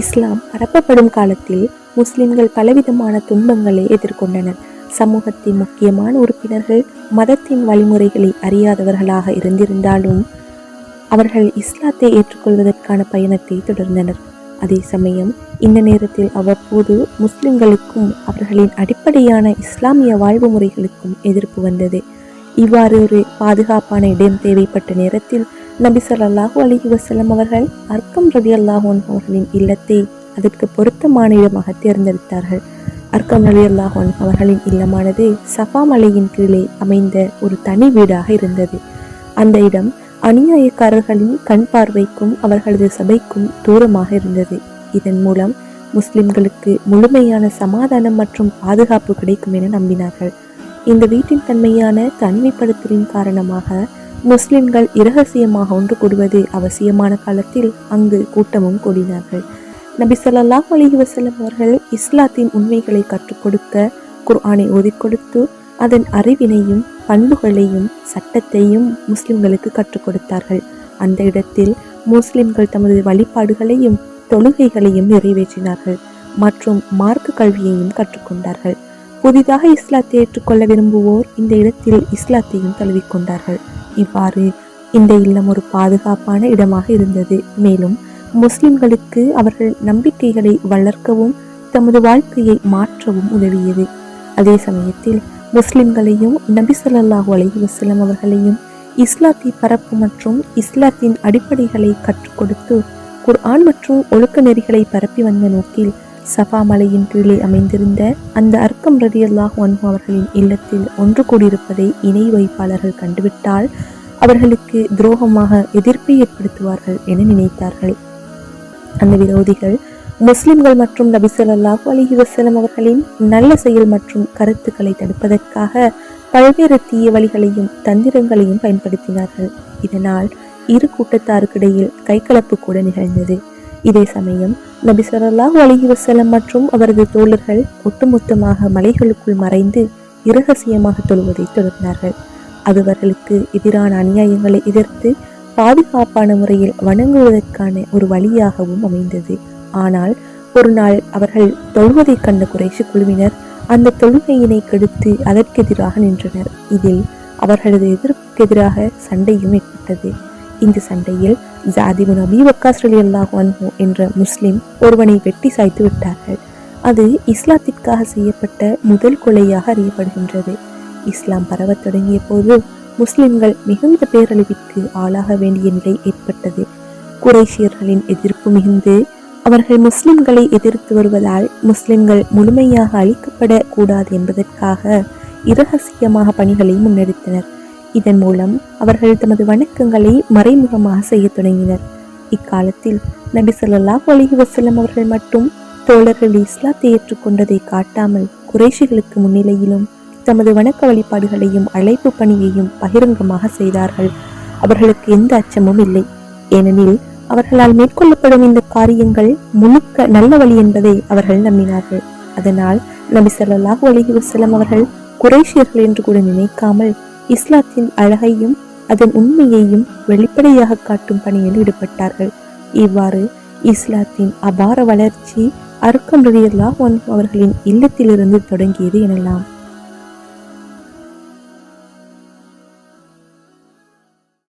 இஸ்லாம் பரப்பப்படும் காலத்தில் முஸ்லிம்கள் பலவிதமான துன்பங்களை எதிர்கொண்டனர். சமூகத்தின் முக்கியமான உறுப்பினர்கள் மதத்தின் வழிமுறைகளை அறியாதவர்களாக இருந்திருந்தாலும் அவர்கள் இஸ்லாத்தை ஏற்றுக்கொள்வதற்கான பயணத்தை தொடர்ந்தனர். அதே சமயம் இந்த நேரத்தில் அவ்வப்போது முஸ்லிம்களுக்கும் அவர்களின் அடிப்படையான இஸ்லாமிய வாழ்வு முறைகளுக்கும் எதிர்ப்பு வந்தது. இவ்வாறு ஒரு பாதுகாப்பான இடம் தேவைப்பட்ட நேரத்தில் நபி ஸல்லல்லாஹு அலைஹி வஸல்லம் அவர்கள் அர்க்கம் ரலியல்லாஹு அன்ஹு அவர்களின் இல்லத்தை அதற்கு பொருத்தமான இடமாக தேர்ந்தெடுத்தார்கள். அர்க்கம் ரலியல்லாஹு அன்ஹு அவர்களின் இல்லமானது சஃபா மலையின் கீழே அமைந்த ஒரு தனி வீடாக இருந்தது. அந்த இடம் அநியாயக்காரர்களின் கண் பார்வைக்கும் அவர்களது சபைக்கும் தூரமாக இருந்தது. இதன் மூலம் முஸ்லிம்களுக்கு முழுமையான சமாதானம் மற்றும் பாதுகாப்பு கிடைக்கும் என நம்பினார்கள். இந்த வீட்டின் தன்மையான தனிமைப்படுத்தலின் காரணமாக முஸ்லிம்கள் இரகசியமாக ஒன்று கூடுவது அவசியமான காலத்தில் அங்கு கூட்டமும் கூடினார்கள். நபி ஸல்லல்லாஹு அலைஹி வஸல்லம் அவர்கள் இஸ்லாத்தின் உண்மைகளை கற்றுக் கொடுக்க குர்ஆனை ஓதிக் கொடுத்து அதன் அறிவினையும் பண்புகளையும் சட்டத்தையும் முஸ்லிம்களுக்கு கற்றுக் கொடுத்தார்கள். அந்த இடத்தில் முஸ்லிம்கள் தமது வழிபாடுகளையும் தொழுகைகளையும் நிறைவேற்றினார்கள் மற்றும் மார்க்க கல்வியையும் கற்றுக்கொண்டார்கள். புதிதாக இஸ்லாத்தை ஏற்றுக்கொள்ள விரும்புவோர் இந்த இடத்தில் இஸ்லாத்தையும் தழுவிக்கொண்டார்கள். இவ்வாறு இந்த இல்லம் ஒரு பாதுகாப்பான இடமாக இருந்தது. மேலும் முஸ்லிம்களுக்கு அவர்கள் நம்பிக்கைகளை வளர்க்கவும் தமது வாழ்க்கையை மாற்றவும் உதவியது. அதே சமயத்தில் முஸ்லிம்களையும் நபி ஸல்லல்லாஹு அலைஹி வஸல்லம் அவர்களையும் இஸ்லாத்தை பரப்பு மற்றும் இஸ்லாத்தின் அடிப்படைகளை கற்றுக் கொடுத்து குர்ஆன் மற்றும் ஒழுக்க நெறிகளை பரப்பி வந்த நோக்கில் சஃபா மலையின் கீழே அமைந்திருந்த அந்த அர்க்கம் ரலியல்லாஹு அன்ஹு அவர்களின் இல்லத்தில் ஒன்று கூடியிருப்பதை இணை வைப்பாளர்கள் கண்டுவிட்டால் அவர்களுக்கு துரோகமாக எதிர்ப்பை ஏற்படுத்துவார்கள் என நினைத்தார்கள். அந்த விரோதிகள் முஸ்லிம்கள் மற்றும் நபி ஸல்லல்லாஹு அலைஹி வஸல்லம் அவர்களின் நல்ல செயல் மற்றும் கருத்துக்களை தடுப்பதற்காக பல்வேறு தீய வழிகளையும் தந்திரங்களையும் பயன்படுத்தினார்கள். இதனால் இரு கூட்டத்தாருக்கிடையில் கைகலப்பு கூட நிகழ்ந்தது. இதே சமயம் நபி ஸல்லல்லாஹு அலைஹி வஸல்லம் மற்றும் அவரது தோழர்கள் ஒட்டுமொத்தமாக மலைகளுக்குள் மறைந்து இரகசியமாக தொழுவதை தொடர்ந்தார்கள். அது அவர்களுக்கு எதிரான அநியாயங்களை எதிர்த்து பாதுகாப்பான முறையில் வணங்குவதற்கான ஒரு வழியாகவும் அமைந்தது. ஆனால் ஒரு நாள் அவர்கள் தொழுவதை கண்ட குறைஷி குழுவினர் அந்த தொழுகையினை கெடுத்து அதற்கெதிராக நின்றனர். இதில் அவர்களது எதிர்ப்புக்கு எதிராக சண்டையும் ஏற்பட்டது. இந்த சண்டையில் ஸஅத் இப்னு அபீ வக்காஸ் ரலியல்லாஹு அன்ஹு என்ற முஸ்லிம் ஒருவனை வெட்டி சாய்த்து விட்டார்கள். அது இஸ்லாத்திற்காக செய்யப்பட்ட முதல் கொலையாக அறியப்படுகின்றது. இஸ்லாம் பரவத் தொடங்கிய போது முஸ்லிம்கள் மிகுந்த பேரழிவிற்கு ஆளாக வேண்டிய நிலை ஏற்பட்டது. குறைஷியர்களின் எதிர்ப்பு மிகுந்து அவர்கள் முஸ்லிம்களை எதிர்த்து வருவதால் முஸ்லிம்கள் முழுமையாக அழிக்கப்பட கூடாது என்பதற்காக இரகசியமாக பணிகளை முன்னெடுத்தனர். இதன் மூலம் அவர்கள் தமது வணக்கங்களை மறைமுகமாக செய்ய தொடங்கினர். இக்காலத்தில் நபி ஸல்லல்லாஹு அலைஹி வஸல்லம் அவர்கள் மட்டும் தோழர்கள் இஸ்லாத்தை ஏற்றுக்கொண்டதை காட்டாமல் குறைஷிகளுக்கு முன்னிலையிலும் தமது வணக்க வழிபாடுகளையும் அழைப்பு பணியையும் பகிரங்கமாக செய்தார்கள். அவர்களுக்கு எந்த அச்சமும் இல்லை. ஏனெனில் அவர்களால் மேற்கொள்ளப்படும் இந்த காரியங்கள் முழுக்க நல்ல வழி என்பதை அவர்கள் நம்பினார்கள். அதனால் நபி ஸல்லல்லாஹு அலைஹி வஸல்லம் அவர்கள் குறைஷியர்கள் என்று கூட நினைக்காமல் இஸ்லாத்தின் அழகையும் அதன் உண்மையையும் வெளிப்படையாக காட்டும் பணியில் ஈடுபட்டார்கள். இவ்வாறு இஸ்லாத்தின் அபார வளர்ச்சி அர்க்கம் ரலியல்லாஹு அன்ஹு அவர்களின் இல்லத்திலிருந்து தொடங்கியது எனலாம்.